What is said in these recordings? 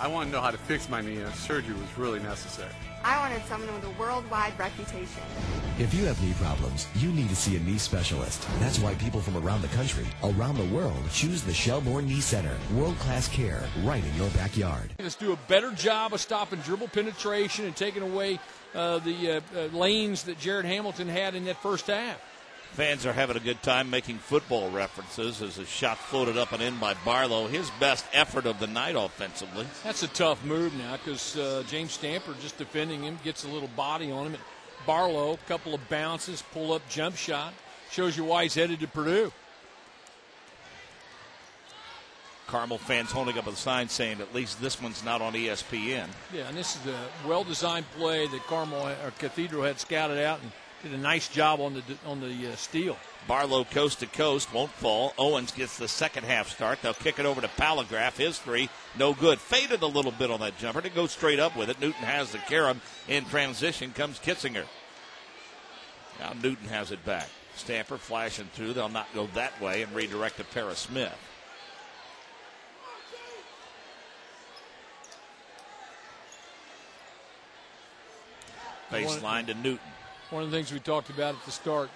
I want to know how to fix my knee, and surgery was really necessary. I wanted someone with a worldwide reputation. If you have knee problems, you need to see a knee specialist. That's why people from around the country, around the world, choose the Shelbourne Knee Center. World-class care right in your backyard. Let's do a better job of stopping dribble penetration and taking away the lanes that Jared Hamilton had in that first half. Fans are having a good time making football references as a shot floated up and in by Barlow. His best effort of the night offensively. That's a tough move now because James Stamper just defending him, gets a little body on him. Barlow, a couple of bounces, pull-up jump shot. Shows you why he's headed to Purdue. Carmel fans holding up a sign saying at least this one's not on ESPN. Yeah, and this is a well-designed play that Cathedral had scouted out and did a nice job on the steal. Barlow coast to coast, won't fall. Owens gets the second half start. They'll kick it over to Palagraph. His three, no good. Faded a little bit on that jumper. Didn't go straight up with it. Newton has the carom. In transition comes Kitzinger. Now Newton has it back. Stamper flashing through. They'll not go that way and redirect to Paris Smith. Baseline to Newton. One of the things we talked about at the start,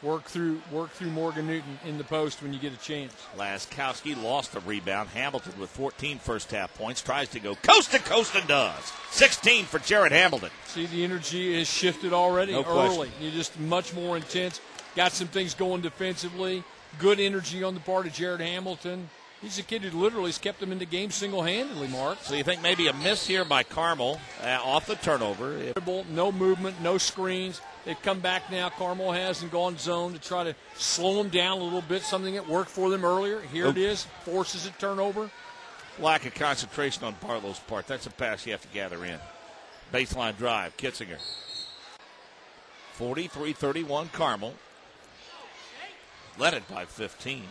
work through Morgan Newton in the post when you get a chance. Laskowski lost the rebound. Hamilton with 14 first half points. Tries to go coast to coast and does. 16 for Jared Hamilton. See, the energy has shifted already no early. Question. You're just much more intense. Got some things going defensively. Good energy on the part of Jared Hamilton. He's a kid who literally has kept them in the game single-handedly, Mark. So you think maybe a miss here by Carmel off the turnover. No movement, no screens. They've come back now. Carmel has and gone zone to try to slow them down a little bit, something that worked for them earlier. Here it is, forces a turnover. Lack of concentration on Barlow's part. That's a pass you have to gather in. Baseline drive, Kitzinger. 43-31 Carmel. Led it by 15.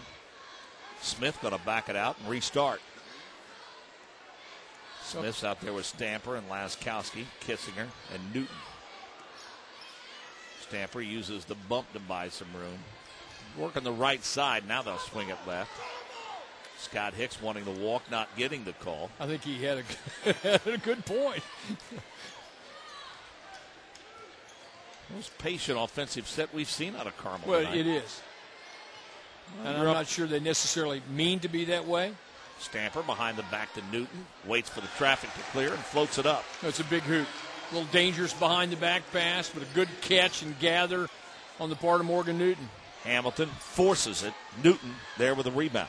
Smith going to back it out and restart. Smith's out there with Stamper and Laskowski, Kitzinger, and Newton. Stamper uses the bump to buy some room. Working the right side. Now they'll swing it left. Scott Hicks wanting to walk, not getting the call. I think he had a good point. Most patient offensive set we've seen out of Carmel Well, tonight. it is. And I'm not sure they necessarily mean to be that way. Stamper behind the back to Newton. Waits for the traffic to clear and floats it up. It's a big hoop. A little dangerous behind the back pass, but a good catch and gather on the part of Morgan Newton. Hamilton forces it. Newton there with a rebound.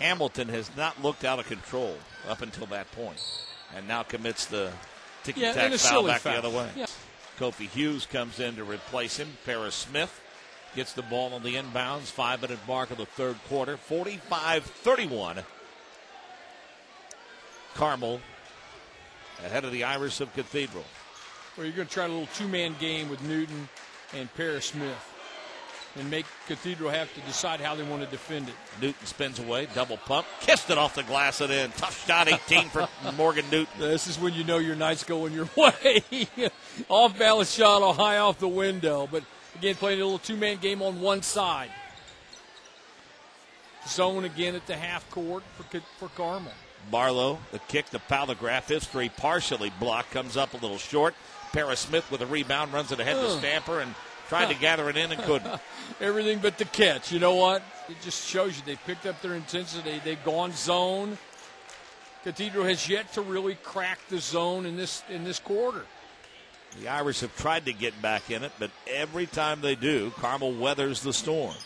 Hamilton has not looked out of control up until that point. And now commits the ticky-tack foul back the other way. Yeah. Kofi Hughes comes in to replace him. Paris Smith gets the ball on the inbounds. 5-minute mark of the third quarter. 45-31. Carmel ahead of the Irish of Cathedral. Well, you're going to try a little two-man game with Newton and Paris Smith and make Cathedral have to decide how they want to defend it. Newton spins away, double pump, kissed it off the glass and in. Tough shot, 18 for Morgan Newton. This is when you know your night's going your way. Off-balance shot or high off the window. But, again, playing a little two-man game on one side. Zone again at the half court for Carmel. Barlow, the kick to Palagraph. His three partially blocked, comes up a little short. Paris Smith with a rebound, runs it ahead to Stamper and tried to gather it in and couldn't. Everything but the catch. You know what? It just shows you they picked up their intensity. They've gone zone. Cathedral has yet to really crack the zone in this quarter. The Irish have tried to get back in it, but every time they do, Carmel weathers the storm.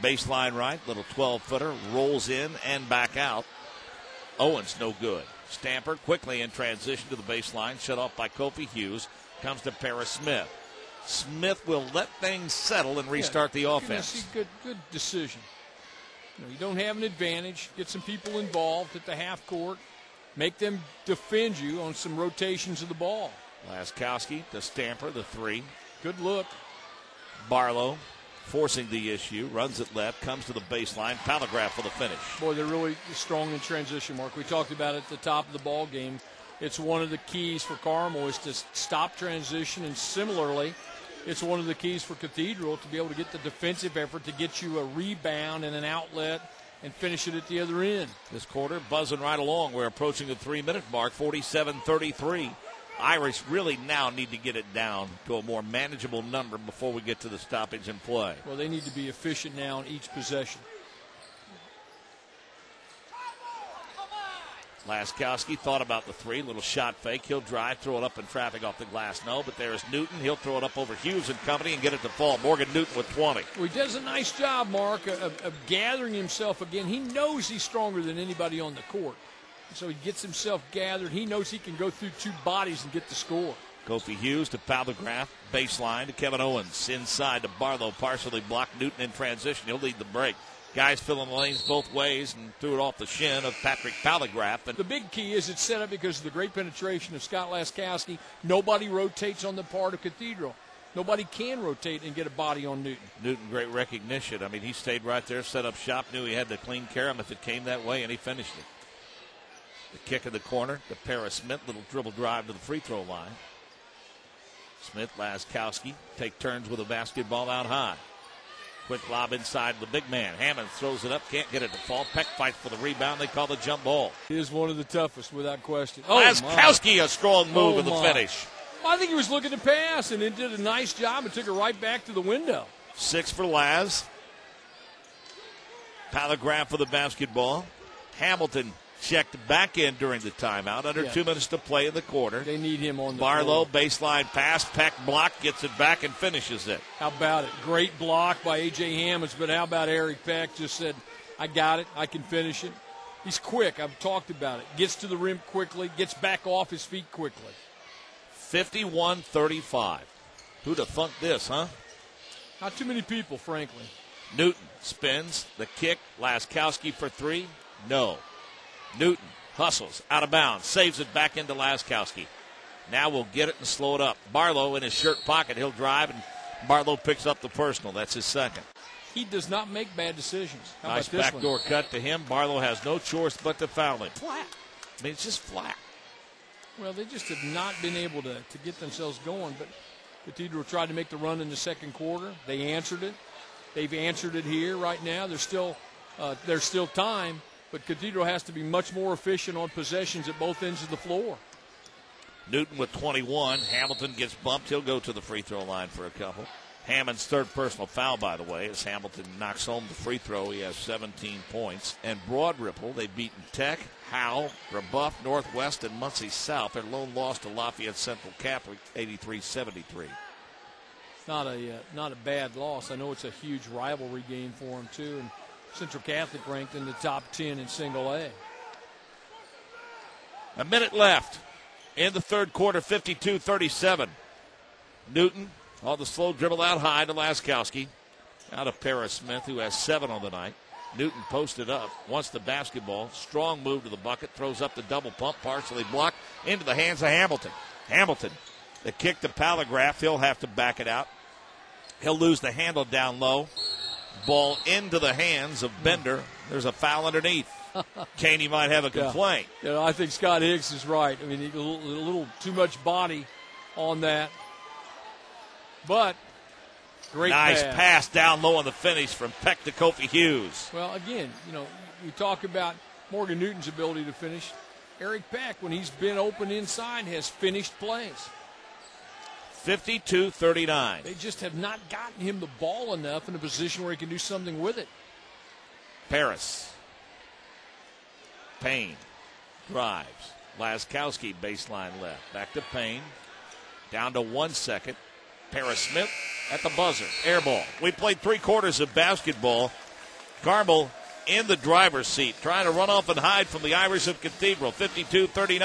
Baseline right, little 12-footer, rolls in and back out. Owens no good. Stamper quickly in transition to the baseline, shut off by Kofi Hughes. Comes to Paris Smith. Smith will let things settle and restart the offense. Good decision. You don't have an advantage. Get some people involved at the half court. Make them defend you on some rotations of the ball. Laskowski to Stamper, the three. Good look. Barlow forcing the issue, runs it left, comes to the baseline. Palagraph for the finish. Boy, they're really strong in transition, Mark. We talked about it at the top of the ball game. It's one of the keys for Carmel is to stop transition, and similarly, it's one of the keys for Cathedral to be able to get the defensive effort to get you a rebound and an outlet and finish it at the other end. This quarter buzzing right along. We're approaching the 3-minute mark, 47-33. Irish really now need to get it down to a more manageable number before we get to the stoppage and play. Well, they need to be efficient now in each possession. Laskowski thought about the three. Little shot fake. He'll drive, throw it up in traffic off the glass. No, but there's Newton. He'll throw it up over Hughes and company and get it to fall. Morgan Newton with 20. Well, he does a nice job, Mark, of gathering himself again. He knows he's stronger than anybody on the court. So he gets himself gathered. He knows he can go through two bodies and get the score. Kofi Hughes to Palgraf. Baseline to Kevin Owens. Inside to Barlow. Partially blocked. Newton in transition. He'll lead the break. Guys filling the lanes both ways and threw it off the shin of Patrick Palgraf. And the big key is it's set up because of the great penetration of Scott Laskowski. Nobody rotates on the part of Cathedral. Nobody can rotate and get a body on Newton. Newton, great recognition. I mean, he stayed right there, set up shop, knew he had to clean care of him if it came that way, and he finished it. The kick in the corner to Paris Smith. Little dribble drive to the free throw line. Smith, Laskowski take turns with a basketball out high. Quick lob inside the big man. Hammond throws it up, can't get it to fall. Peck fights for the rebound. They call the jump ball. He is one of the toughest without question. Laskowski, a strong move in the finish. Well, I think he was looking to pass and it did a nice job and took it right back to the window. 6 for Laz. Palgraf for the basketball. Hamilton checked back in during the timeout. Under 2 minutes to play in the quarter. They need him on the Barlow, floor. Baseline pass. Peck block, gets it back and finishes it. How about it? Great block by A.J. Hammonds, but how about Eric Peck just said, I got it, I can finish it. He's quick. I've talked about it. Gets to the rim quickly, gets back off his feet quickly. 51-35. Who'd have thunk this, huh? Not too many people, frankly. Newton spins. The kick. Laskowski for three. No. Newton hustles out of bounds, saves it back into Laskowski. Now we'll get it and slow it up. Barlow in his shirt pocket. He'll drive, and Barlow picks up the personal. That's his second. He does not make bad decisions. How nice about this backdoor one? cut to him. Barlow has no choice but to foul him. Flat. I mean, it's just flat. Well, they just have not been able to get themselves going. But Cathedral tried to make the run in the second quarter. They answered it. They've answered it here right now. There's still time. But Cathedral has to be much more efficient on possessions at both ends of the floor. Newton with 21. Hamilton gets bumped. He'll go to the free throw line for a couple. Hammond's third personal foul, by the way, as Hamilton knocks home the free throw. He has 17 points. And Broad Ripple, they've beaten Tech, Howell, Rebuff, Northwest, and Muncie South. Their lone loss to Lafayette Central Catholic, 83-73. Not a bad loss. I know it's a huge rivalry game for them, too. And Central Catholic ranked in the top 10 in single A. A minute left in the third quarter, 52-37. Newton, all the slow dribble out high to Laskowski. Out of Paris Smith, who has 7 on the night. Newton posted up, wants the basketball. Strong move to the bucket, throws up the double pump, partially blocked, into the hands of Hamilton. Hamilton, the kick to Palgraf. He'll have to back it out. He'll lose the handle down low. Ball into the hands of Bender. There's a foul underneath. Caney might have a complaint. Yeah, I think Scott Hicks is right. I mean, a little too much body on that. But great nice pass down low on the finish from Peck to Kofi Hughes. Well, again, we talk about Morgan Newton's ability to finish. Eric Peck, when he's been open inside, has finished plays. 52-39. They just have not gotten him the ball enough in a position where he can do something with it. Paris. Payne drives. Laskowski baseline left. Back to Payne. Down to 1 second. Paris Smith at the buzzer. Air ball. We played 3 quarters of basketball. Carmel in the driver's seat, trying to run off and hide from the Irish of Cathedral. 52-39.